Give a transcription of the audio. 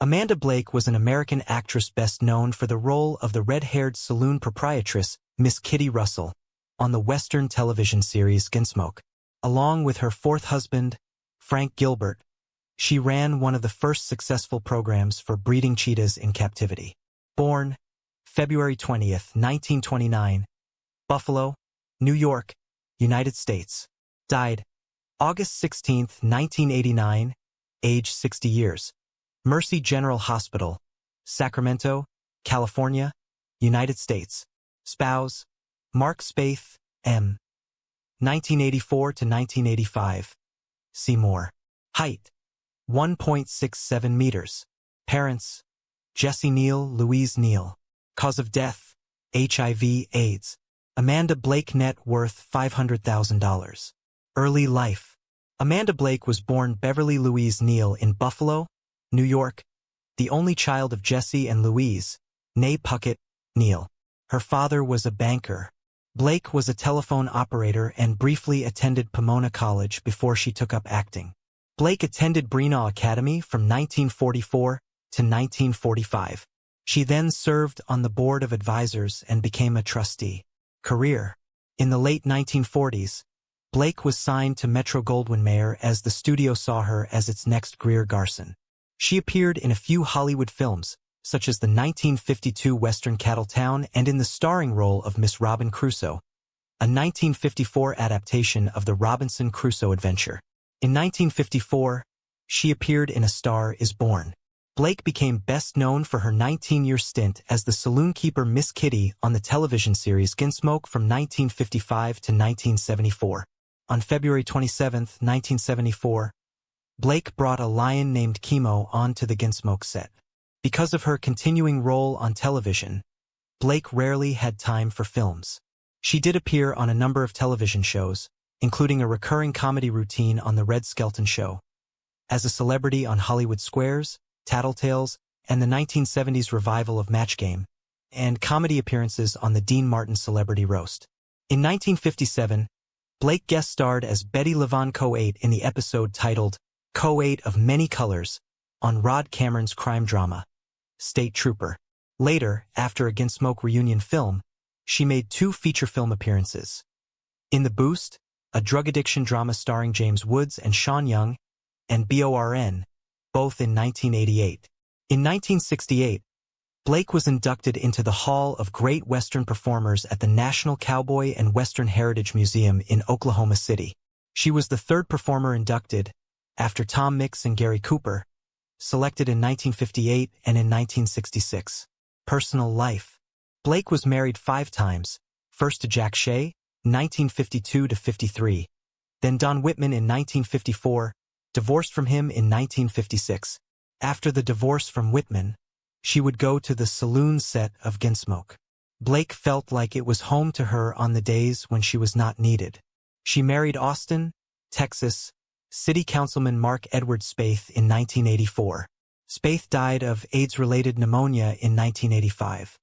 Amanda Blake was an American actress best known for the role of the red-haired saloon proprietress, Miss Kitty Russell, on the Western television series Gunsmoke. Along with her fourth husband, Frank Gilbert, she ran one of the first successful programs for breeding cheetahs in captivity. Born February 20th, 1929, Buffalo, New York, United States. Died August 16th, 1989, age 60 years. Mercy General Hospital, Sacramento, California, United States. Spouse, Mark Spaeth, M. 1984 to 1985. See more. Height, 1.67 meters. Parents, Jesse Neal, Louise Neal. Cause of death, HIV/AIDS. Amanda Blake, net worth $500,000. Early life. Amanda Blake was born Beverly Louise Neal in Buffalo, New York, the only child of Jesse and Louise, née Puckett, Neal. Her father was a banker. Blake was a telephone operator and briefly attended Pomona College before she took up acting. Blake attended Breenaw Academy from 1944 to 1945. She then served on the board of advisors and became a trustee. Career. In the late 1940s, Blake was signed to Metro-Goldwyn-Mayer as the studio saw her as its next Greer Garson. She appeared in a few Hollywood films, such as the 1952 Western Cattletown and in the starring role of Miss Robin Crusoe, a 1954 adaptation of the Robinson Crusoe adventure. In 1954, she appeared in A Star is Born. Blake became best known for her 19-year stint as the saloon keeper Miss Kitty on the television series Gunsmoke from 1955 to 1974. On February 27, 1974, Blake brought a lion named Chemo onto the Gunsmoke set. Because of her continuing role on television, Blake rarely had time for films. She did appear on a number of television shows, including a recurring comedy routine on The Red Skelton Show, as a celebrity on Hollywood Squares, Tattletales, and the 1970s revival of Match Game, and comedy appearances on the Dean Martin Celebrity Roast. In 1957, Blake guest starred as Betty LaVon Co-8 in the episode titled Co-8 of Many Colors on Rod Cameron's crime drama, State Trooper. Later, after a Gunsmoke reunion film, she made 2 feature film appearances. In The Boost, a drug addiction drama starring James Woods and Sean Young, and BORN, both in 1988. In 1968, Blake was inducted into the Hall of Great Western Performers at the National Cowboy and Western Heritage Museum in Oklahoma City. She was the 3rd performer inducted, after Tom Mix and Gary Cooper, selected in 1958 and in 1966. Personal life. Blake was married 5 times, first to Jack Shea, 1952 to 53, then Don Whitman in 1954, divorced from him in 1956. After the divorce from Whitman, she would go to the saloon set of Gunsmoke. Blake felt like it was home to her on the days when she was not needed. She married Austin, Texas, City Councilman Mark Edward Spaeth in 1984. Spaeth died of AIDS-related pneumonia in 1985.